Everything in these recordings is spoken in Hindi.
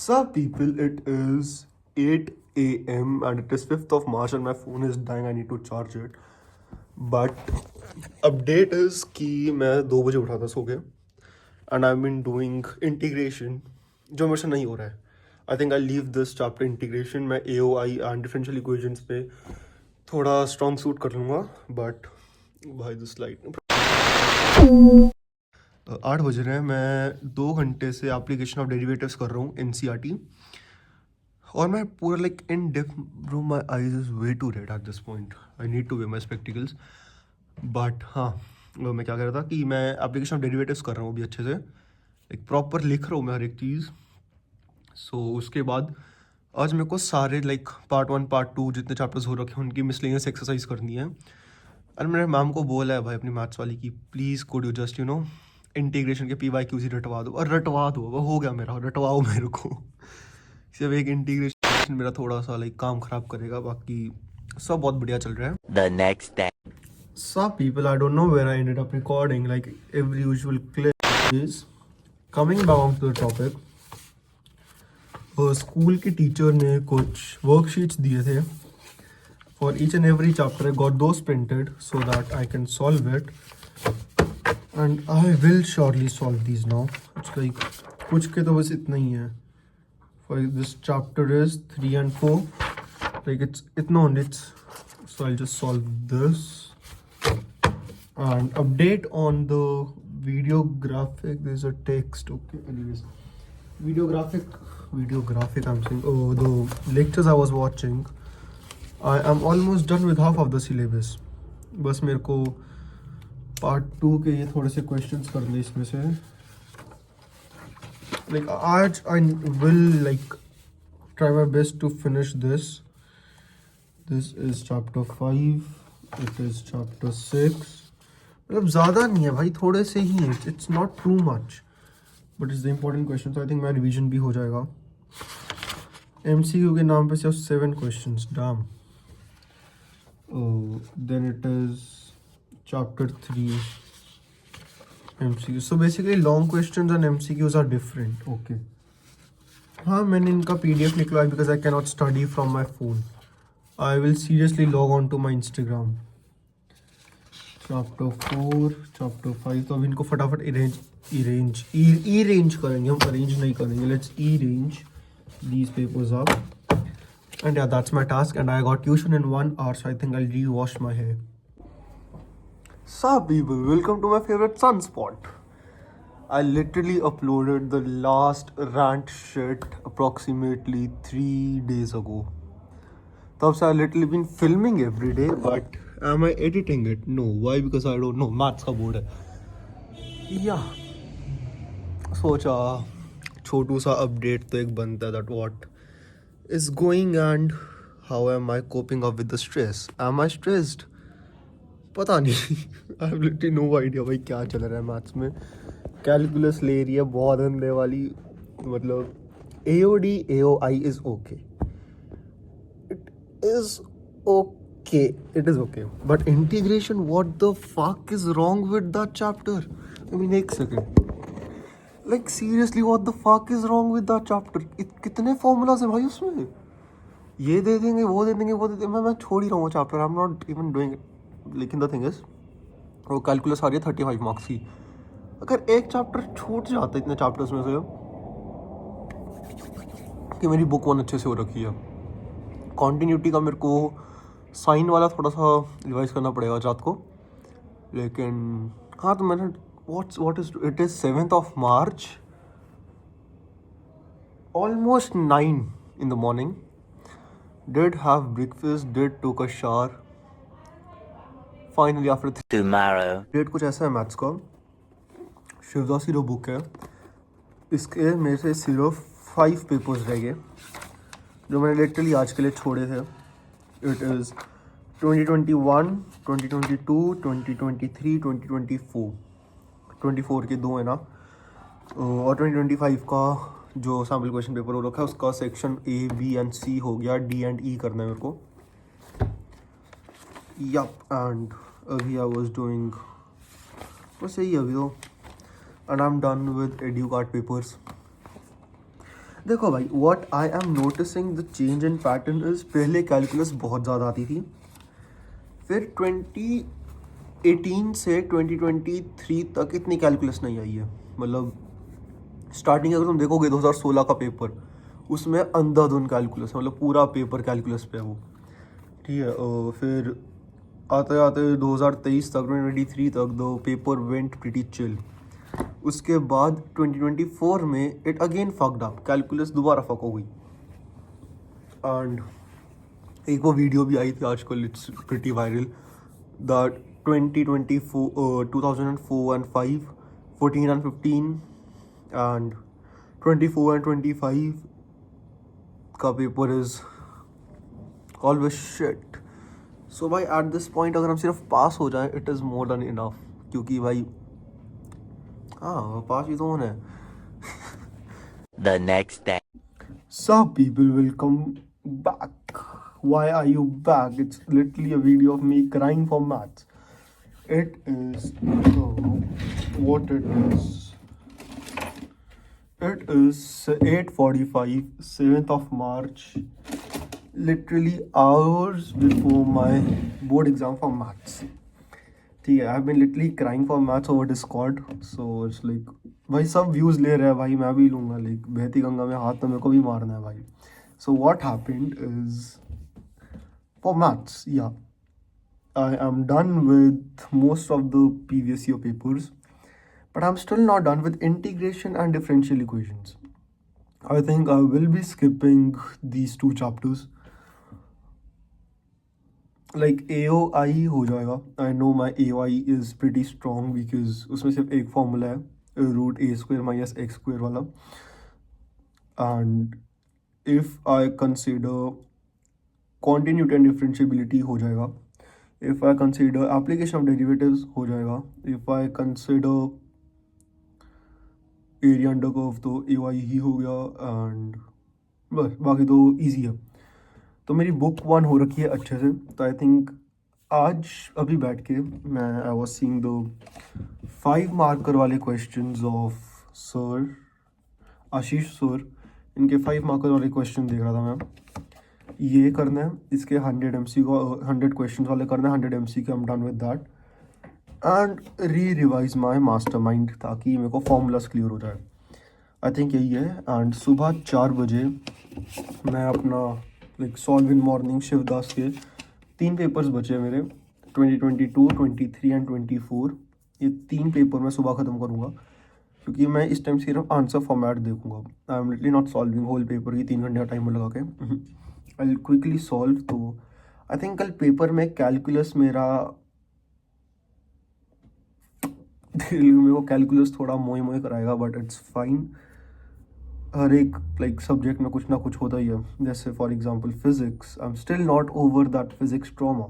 Sup people, it is 8 a.m. and it is 5th of March and my phone is dying. I need to charge it. But update is कि मैं 2 बजे उठा था सो के and I've been doing integration जो मेरे से नहीं हो रहा है. I think I'll leave this chapter integration. मैं AOI and differential equations पे थोड़ा strong suit कर लूँगा. But भाई this light 8 बज रहे हैं. मैं 2 घंटे से एप्लीकेशन ऑफ डेरिवेटिव्स कर रहा हूँ NCERT और मैं पूरा like in depth bro my eyes is way too red at this point. I need to wear my spectacles. But हाँ, मैं क्या कह रहा था कि मैं एप्लीकेशन ऑफ डेरिवेटिव्स कर रहा हूँ अभी अच्छे से, एक प्रॉपर लिख रहा हूँ मैं हर एक चीज़. सो उसके बाद आज मेरे को सारे लाइक पार्ट 1 पार्ट 2 जितने चैप्टर्स हो रखे हैं उनकी मिसलेनियस एक्सरसाइज करनी है. और मैंने मैम को बोला है भाई अपनी मैथ्स वाली की please could you just integration के PYQs रटवा दो. और रटवा दो, वो हो गया मेरा, रटवाओ मेरे को. सिर्फ एक इंटीग्रेशन मेरा थोड़ा सा लाइक काम खराब करेगा, बाकी सब बहुत बढ़िया चल रहा है. The next day. Some people, I don't know where I ended up recording, like every usual clip is coming back to the topic. School की टीचर ने कुछ वर्कशीट्स दिए थे for each and every chapter. I got those printed so that I can solve it and I will surely solve these now. It's like कुछ के तो बस इतना ही है. For this chapter is 3 and 4, like it's known it's, so I'll just solve this and update on the video graphic. There's a text, okay, anyways, video graphic I'm saying. Oh, the lectures I was watching, I am almost done with half of the syllabus. बस मेरे को part 2 के ये थोड़े से questions करने इसमें से. Like I will like try my best to finish this. This is chapter 5. It is chapter 6. मतलब ज़्यादा नहीं है भाई, थोड़े से ही है. It's not too much, but it's the important question. So I think my revision भी हो जाएगा. MCQ के नाम पे सिर्फ 7 questions. Damn. Oh, then it is chapter 3. MCQ. So basically long questions and MCQs are different. Okay. हाँ, मैंने इनका PDF निकलवाया because I cannot study from my phone. I will seriously log on to my Instagram. Chapter 4, Chapter 5. तो अब इनको फटाफट arrange करेंगे हम, arrange नहीं करेंगे. Let's arrange these papers up. And yeah, that's my task. And I got tuition in 1 hour, so I think I'll rewash my hair. Sup people, welcome to my favorite sunspot. I literally uploaded the last rant shit approximately 3 days ago. तब से I literally been filming every day, but am I editing it? No. Why? Because I don't know. Maths का बोर्ड है. Yeah. सोचा छोटू सा update तो एक बनता है that what is going and how am I coping up with the stress. Am I stressed? पता नहीं. I have literally no idea भाई क्या चल रहा है मैथ्स में. कैलकुलस ले रही है बहुत अंधे वाली. मतलब AOD AOI is okay, it is okay, but integration what the fuck is wrong with that chapter. I mean एक second, like seriously what the fuck is wrong with that chapter. कितने फॉर्मूलाज है भाई उसमें. ये दे देंगे, वो दे देंगे, वो दे देंगे. मैं छोड़ ही रहा हूँ chapter. I am not even doing it. लेकिन द थिंग इज वो कैलकुलस आ रही है 35 मार्क्स की. अगर एक चैप्टर छूट जाता है इतने चैप्टर्स में से कि मेरी बुक 1 अच्छे से हो रखी है. कॉन्टीन्यूटी का मेरे को साइन वाला थोड़ा सा रिवाइज करना पड़ेगा रात को. लेकिन हाँ, तो मैंने what is it is 7th of March, almost 9 in the morning. Did have breakfast, did took a shower. Finally after Tomorrow. Date कुछ ऐसा है मैथ्स का. शिवदास की जो बुक है इसके मेरे से सिर्फ 5 पेपर्स रह गए जो मैंने लिटरली आज के लिए छोड़े थे. It is 2021, 2022, 2023, 2024. 24 के 2 है ना, और 2025 का जो सैम्पल क्वेश्चन पेपर हो रखा है उसका section A, B and C हो गया. D and E करना है मेरे को. Yup, and अभी I was doing बस यही अभी तो, and I'm done with EduCart papers. देखो भाई, what I am noticing the change in pattern is, पहले कैलकुलस बहुत ज़्यादा आती थी, फिर 2018 से 2023 तक इतनी कैलकुलस नहीं आई है। मतलब स्टार्टिंग अगर तुम देखोगे 2016 का पेपर, उसमें अंधाधुन कैलकुलस है, मतलब पूरा पेपर कैलकुलस पे है वो, ठीक है। फिर आते आते 2023 तक, 2023 तक दो पेपर वेंट प्रीटी चिल। उसके बाद 2024 में it again fucked up, calculus दोबारा फक हो गई। एंड एक वो वीडियो भी आई थी आजकल, it's pretty viral, that 2024 2004 and 5, 14 and 15 and 24 and 25 का पेपर इज ऑलवेज शिट। सो भाई एट दिस पॉइंट अगर हम सिर्फ पास हो जाएं, it is more than enough, क्योंकि भाई हाँ पास ही तो होना है। The next day. Some people will come back. Why are you back? It's literally a video of me crying for maths. It is what it is. It is 8:45, 7th of March. Literally hours before my board exam for maths. ठीक है, I have been literally crying for maths over Discord, so it's like भाई सब व्यूज़ ले रहे हैं भाई, मैं भी लूँगा, लाइक बहती गंगा में हाथ तो मेरे को भी मारना है भाई। So what happened is for maths, yeah I am done with most of the previous year papers, but I am still not done with integration and differential equations. I think I will be skipping these 2 chapters. Like AOI हो जाएगा, I know my AOI is pretty strong because उसमें सिर्फ एक फॉर्मूला है, √a² - x² वाला। And if I consider continuity and differentiability हो जाएगा, if I consider application of derivatives हो जाएगा, if I consider area under curve तो AOI ही हो गया, एंड बस बाकी तो ईजी है। तो मेरी बुक 1 हो रखी है अच्छे से, तो आई थिंक आज अभी बैठ के मैं I was seeing the 5 marker वाले questions of sir Ashish sir, इनके 5 मार्कर वाले क्वेश्चन देख रहा था मैं। ये करना है, इसके 100 MCQ 100 क्वेश्चन वाले करना है, 100 MCQ, I am done with that, and revise my master mind, ताकि मेरे को फॉर्मूलाज क्लियर हो जाए। आई थिंक यही है। एंड सुबह 4 बजे मैं अपना like solve in morning Shivdas के 3 पेपर्स बचे मेरे, 2022, 23 एंड 24। ये 3 पेपर मैं सुबह ख़त्म करूँगा, क्योंकि मैं इस टाइम सिर्फ आंसर फॉर्मेट देखूंगा। I am literally not solving whole paper की 3 घंटे का टाइमर लगा के। I will quickly solve. तो आई थिंक कल पेपर में कैलकुलस मेरा मेरे को कैलकुलस थोड़ा मोए मोए कराएगा, बट इट्स फाइन। हर एक लाइक सब्जेक्ट में कुछ ना कुछ होता ही है। जैसे for example physics, I am still not over that physics trauma,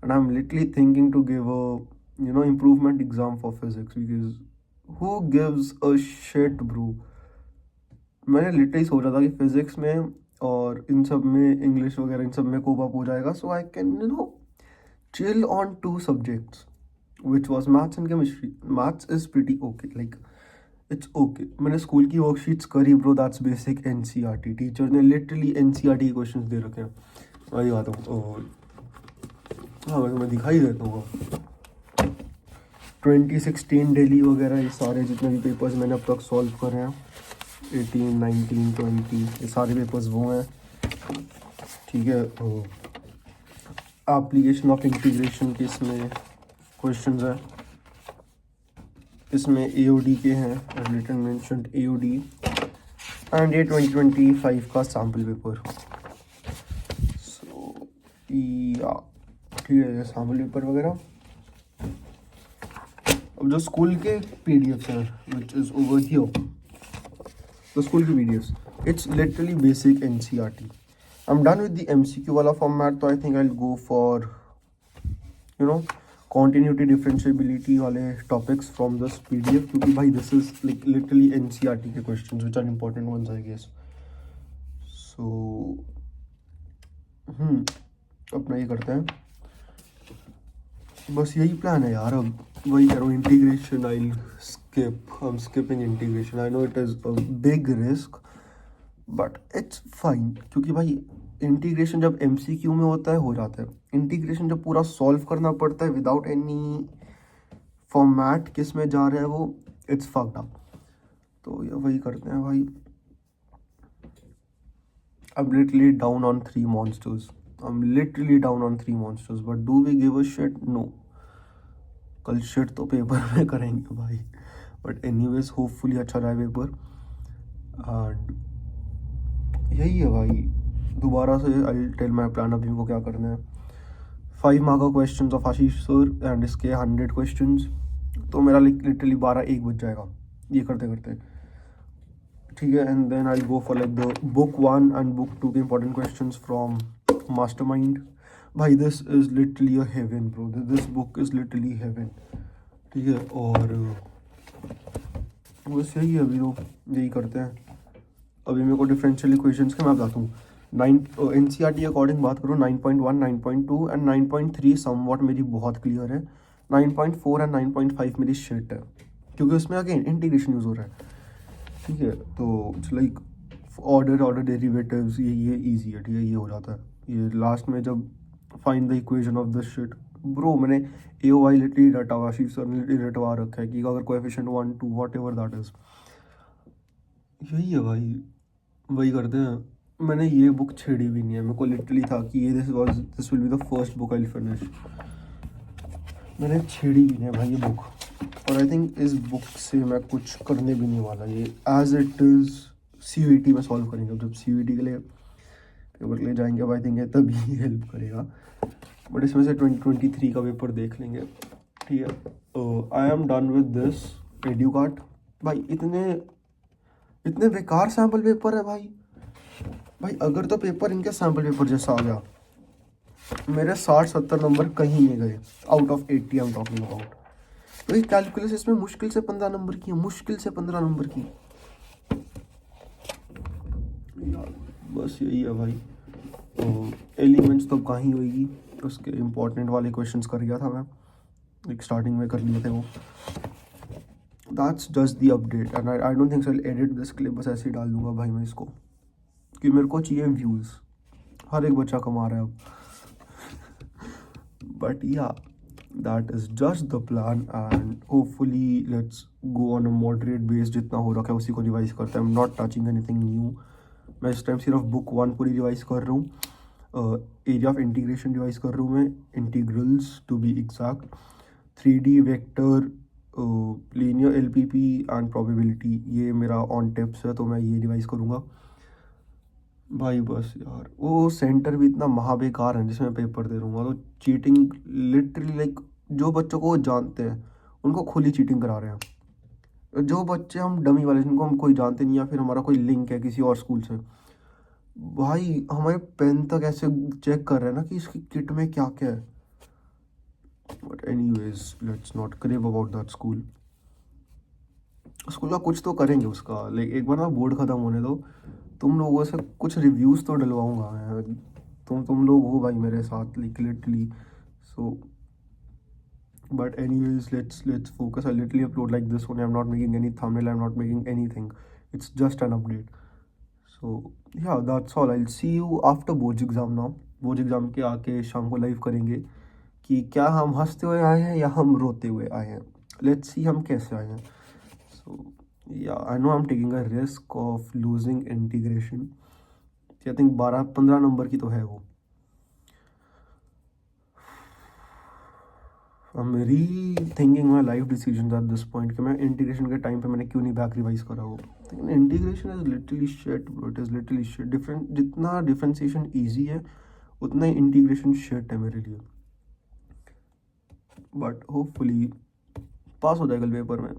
and I am literally thinking to give a improvement exam for physics, because who gives a shit bro. मैंने लिटरली सोचा था कि फिजिक्स में और इन सब में, इंग्लिश वगैरह इन सब में कोप अप हो जाएगा, so I can chill on 2 subjects which was maths and chemistry. Maths is pretty okay, like it's okay. मैंने स्कूल की वर्कशीट्स करी bro, that's basic NCERT। Teacher ने लिटरली NCERT के क्वेश्चंस दे रखे हैं। वही बात है। हाँ मैं दिखाई देता हूँ। 2016 दिल्ली वगैरह ये सारे जितने भी पेपर्स मैंने अब तक सॉल्व करे हैं, 18, 19, 20, ये सारे पेपर्स वो हैं, ठीक है। एप्लीकेशन ऑफ इंटीग्रेशन के इसमें क्वेश्चंस है, इसमें AOD के हैं, रिटन मेंशन्ड AOD, एंड ये 2025 का सैम्पल पेपर। सो या ठीक है, सैम्पल पेपर वगैरह। अब जो स्कूल के PDFs हैं, विच इज़ ओवर हियर, तो स्कूल की PDFs, it's literally basic NCERT। I am done with the MCQ वाला फॉर्मेट, तो I think I will go for continuity differentiability वाले टॉपिक्स फ्रॉम दिस PDF, क्योंकि भाई this is like literally NCERT के questions which are important ones I guess. So अपना ये करते हैं, बस यही प्लान है यार। अब वही कह रहा हूँ, integration I skip, I am skipping integration. I know it is a big risk, but it's fine, क्योंकि भाई इंटीग्रेशन जब MCQ में होता है हो जाता है, इंटीग्रेशन जब पूरा सॉल्व करना पड़ता है विदाउट एनी फॉर्मेट किस में जा रहा है वो, इट्स फक्ड अप। तो ये वही करते हैं भाई। I'm literally down on 3 monsters. I'm literally down on 3 monsters. But do we give a shit? No. कल shit तो पेपर में करेंगे भाई. But anyways, hopefully अच्छा रहा पेपर. And यही है भाई. दोबारा से I'll tell my plan अभी को क्या करना है. 5 mark questions of Ashish sir and इसके 100 questions. तो मेरा literally 12-1 बज जाएगा ये करते करते. ठीक है, and then I go for like the book 1 and book 2 के इंपॉर्टेंट क्वेश्चंस फ्रॉम मास्टरमाइंड. भाई this is literally a heaven bro, this book is literally heaven. ठीक है, और बस यही है अभी, तो यही करते हैं. अभी मेरे को डिफरेंशियल इक्वेशंस के मैं बताता हूँ. NCERT अकॉर्डिंग बात करूँ 9.1, 9.2 एंड 9.3 समवॉट मेरी बहुत क्लियर है. 9.4 एंड 9.5 मेरी शिट है, क्योंकि उसमें अगेन इंटीग्रेशन यूज़ हो रहा है. ठीक है, तो इट्स लाइक ऑर्डर डेरिवेटिव्स, ये इजी है. ठीक है, ये हो जाता है. ये लास्ट में जब find the equation of this shit bro, मैंने AOI लिटरली रटा हुआ, आशीष सर ने लिटरली रटवा रखा है कि अगर coefficient 1 2 what ever that is. यही है भाई, वही करते हैं. मैंने ये बुक छेड़ी भी नहीं है, मेरे को लिटरली था कि ये this will be the first book I will finish. मैंने छेड़ी भी नहीं है भाई ये बुक, और आई थिंक इस बुक से मैं कुछ करने भी नहीं वाला. ये एज इट इज़ CUET में सॉल्व करेंगे. जब CUET के लिए पेपर के लिए जाएंगे अब आई थिंक तभी हेल्प करेगा. बट इसमें से 2023 का पेपर देख लेंगे. ठीक है, I am done with this Educart. भाई इतने बेकार सैम्पल पेपर है भाई. अगर तो पेपर इनके सैम्पल पेपर जैसा आ गया, मेरे 60-70 नंबर कहीं नहीं गए. Out of 80 I am talking about. तो कैलकुलस इसमें मुश्किल से 15 नंबर की है, मुश्किल से 15 नंबर की. यार बस यही है भाई. तो एलिमेंट्स तो कहाँ ही होगी, उसके इम्पोर्टेंट वाले क्वेश्चंस कर गया था मैं, एक स्टार्टिंग में कर लिए थे वो. That's just the update and I don't think so I edit this clip. बस ऐसे ही डाल दूंगा भाई मैं इसको, कि मेरे को चाहिए व्यूज़. हर एक बच्चा कमा रहा है अब. बट या that is just the plan and hopefully let's go on a moderate base. जितना हो रखा है उसी को रिवाइज करते हैं. I'm not touching anything new. मैं इस टाइम सिर्फ बुक 1 पूरी रिवाइज कर रहा हूँ. एरिया ऑफ इंटीग्रेशन रिवाइज कर रहा हूँ मैं, integrals to be exact, 3D vector, linear LPP and probability. ये मेरा ऑन टिप्स है, तो मैं ये रिवाइज करूँगा भाई. बस यार वो सेंटर भी इतना महाबेकार है जिसमें पेपर दे दूँगा, तो चीटिंग लिटरली लाइक जो बच्चों को जानते हैं उनको खुली चीटिंग करा रहे हैं. जो बच्चे हम डमी वाले जिनको हम कोई जानते नहीं, या फिर हमारा कोई लिंक है किसी और स्कूल से, भाई हमारे पेन तक ऐसे चेक कर रहे हैं ना कि इसकी किट में क्या क्या है. But anyways let's not crave about that school. School का कुछ तो करेंगे उसका. लाइक एक बार ना बोर्ड ख़त्म होने दो, तुम लोगों से कुछ रिव्यूज़ तो डलवाऊंगा मैं. तुम लोग हो भाई मेरे साथ literally. So but anyways let's focus. I literally upload like this one. I'm not making any thumbnail, I'm not making anything. It's just an update. So yeah, that's all. I'll see you after boards exam now. Board exam के आके शाम को लाइव करेंगे कि क्या हम हंसते हुए आए हैं या हम रोते हुए आए हैं. लेट्स सी हम कैसे आए हैं. सो या I know I am taking a risk of losing integration. I think 12-15 number की तो है वो. I'm rethinking my life decisions at this point कि मैं इंटीग्रेशन के टाइम पे मैंने क्यों नहीं बैक रिवाइज करा हो. लेकिन integration is literally shit bro, it is literally shit. जितना डिफरेंशिएशन ईजी है उतना ही इंटीग्रेशन शिट है मेरे लिए. बट होपफुली पास हो जाएगा पेपर में,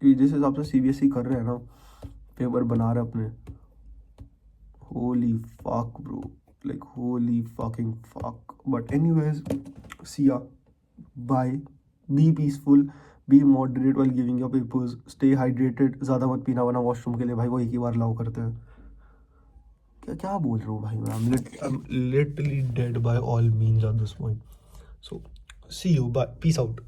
कि जिस हिसाब से CBSE कर रहे हैं ना, पेपर बना रहे अपने. Holi fuck bro, like holy fucking fuck. But anyways see ya. Bye. Be peaceful. Be moderate while giving your papers. Stay hydrated. ज़्यादा मत पीना वरना वॉशरूम के लिए भाई वो एक ही बार अलाउ करते हैं. क्या बोल रहा हूँ भाई मैं. I'm literally dead by all means at this point. So see you. Bye. Peace out.